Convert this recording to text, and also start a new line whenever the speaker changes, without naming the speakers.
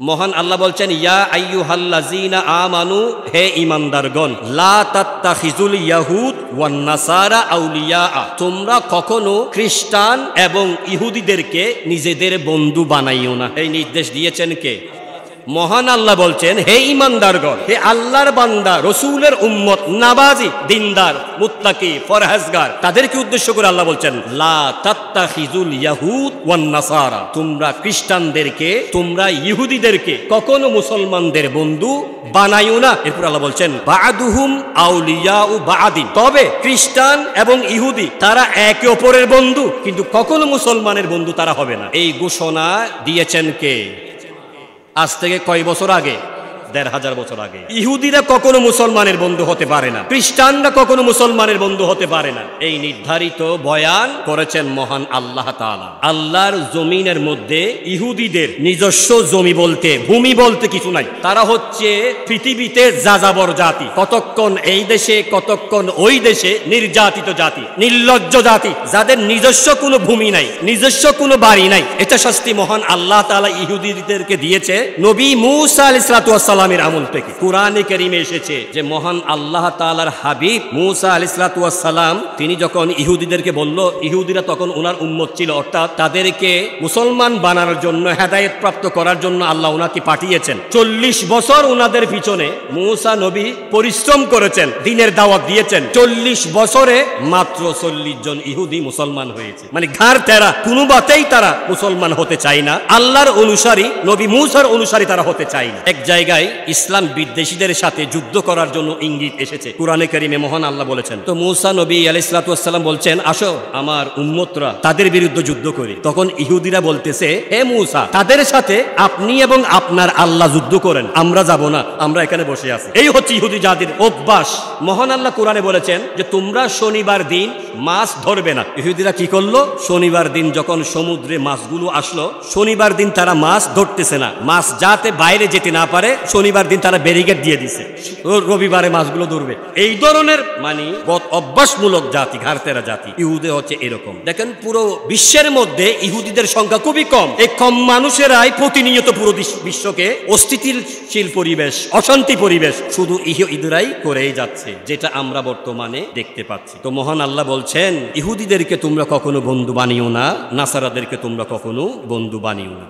মহান আল্লাহ বলছেন, ইয়া আইয়ুহাল্লাযীনা আমানু, হে ঈমানদারগণ, লা তাত্তাখিজুল ইয়াহুদ ওয়ান নাসারা আউলিয়া, তোমরা কখনো খ্রিস্টান এবং ইহুদিদেরকে নিজেদের বন্ধু বানাইও না। এই নির্দেশ দিয়েছেন কে? মহান আল্লাহ বলছেন, হে ঈমানদারগণ, হে আল্লাহর বান্দা, রসুলের উম্মত, নামাজি, দিনদার, মুত্তাকি, ফরহেজগার, তাদেরকে উদ্দেশ্য করে আল্লাহ বলছেন, লা তাত্তাখিজুল ইয়াহুদ ওয়ান নাসারা, তোমরা খ্রিস্টানদেরকে, তোমরা ইহুদিদেরকে কখনো মুসলমানদের বন্ধু বানাইও না। এরপর আল্লাহ বলছেন, বা'দুহুম আউলিয়াউ বা'দিন, তবে খ্রিস্টান এবং ইহুদি তারা একে অপরের বন্ধু, কিন্তু কখনো মুসলমানের বন্ধু তারা হবে না। এই ঘোষণা দিয়েছেন কে? আজ থেকে কয় বছর আগে? ১৫০০ বছর আগে। ইহুদিরা কখনো মুসলমানের বন্ধু হতে পারে না, খ্রিস্টানরা কখনো মুসলমানের বন্ধু হতে পারে না। এই নির্ধারিত বয়ান করেছেন মহান আল্লাহ তাআলা। আল্লাহর জমিনের মধ্যে ইহুদিদের নিজস্ব জমি বলতে, ভূমি বলতে কিছু নাই। তারা হচ্ছে পৃথিবীতে যাযাবর জাতি, কতক্ষণ এই দেশে কতক্ষণ ওই দেশে নির্যাতিত জাতি, নির্লজ্জ জাতি, যাদের নিজস্ব কোনো ভূমি নাই, নিজস্ব কোনো বাড়ি নাই। এটা শাস্তি মহান আল্লাহ তাআলা ইহুদিদেরকে দিয়েছে নবী মূসা আলাইহিস সালাতু ওয়াস সালামের আমল থেকে। কুরআনে কারীমে এসেছে যে মহান আল্লাহ তাআলার হাবিব মূসা আলাইহিস সালাতু ওয়াস সালাম, তিনি যখন ইহুদিদেরকে বলল, ইহুদিরা তখন ওনার উম্মত ছিল, অর্থাৎ তাদেরকে মুসলমান বানানোর জন্য, হেদায়েত প্রাপ্ত করার জন্য আল্লাহ ওনাকে পাঠিয়েছেন। 40 বছর ওনাদের পিছনে মূসা নবী পরিশ্রম করেছেন, দ্বীনের দাওয়াত দিয়েছেন। 40 বছরে মাত্র 40 জন ইহুদি মুসলমান হয়েছে। মানে ঘাড় তেরা, কোনো বাতেই তারা মুসলমান হতে চায় না, আল্লাহর অনুসারী, নবী মূসার অনুসারী তারা হতে চায় না। এক জায়গায় ইসলাম বিদ্বেষীদের সাথে যুদ্ধ করার জন্য ইঙ্গিত এসেছে কুরআনে কারীমে। মহান আল্লাহ বলেছেন, তো মূসা নবী আলাইহিস সালাতু ওয়াস সালাম বলছেন, আসো আমার উম্মতরা তাদের বিরুদ্ধে যুদ্ধ করি। তখন ইহুদিরা বলতেছে, হে মূসা, তাদের সাথে আপনি এবং আপনার আল্লাহ যুদ্ধ করেন, আমরা যাব না, আমরা এখানে বসে আছি। এই হচ্ছে ইহুদি জাতির অভ্যাস। মহান আল্লাহ কোরআনে বলেছেন যে তোমরা শনিবার দিন মাছ ধরবে না। ইহুদিরা কি করলো? শনিবার দিন যখন সমুদ্রে মাছগুলো আসলো, শনিবার দিন তারা মাছ ধরতেছে না, মাছ যাতে বাইরে যেতে না পারে, শনিবার দিন তারা ব্যারিকেড দিয়ে দিছে, রবিবারে মাছগুলো ধরবে। এই ধরনের মানে অভ্যাসমূলক জাতি, ঘাড়তেরা জাতি ইহুদি হচ্ছে এরকম। দেখেন, পুরো বিশ্বের মধ্যে ইহুদিদের সংখ্যা খুবই কম। এই কম মানুষেরাই প্রতিনিয়ত পুরো বিশ্বকে অস্থিতিশীল পরিবেশ, অশান্তি পরিবেশ শুধু ইহুদিরাই করেই যাচ্ছে, যেটা আমরা বর্তমানে দেখতে পাচ্ছি। তো মহান আল্লাহ বলছেন, ইহুদিদেরকে তোমরা কখনো বন্ধু বানিও না, নাসারাদেরকে তোমরা কখনো বন্ধু বানিও না।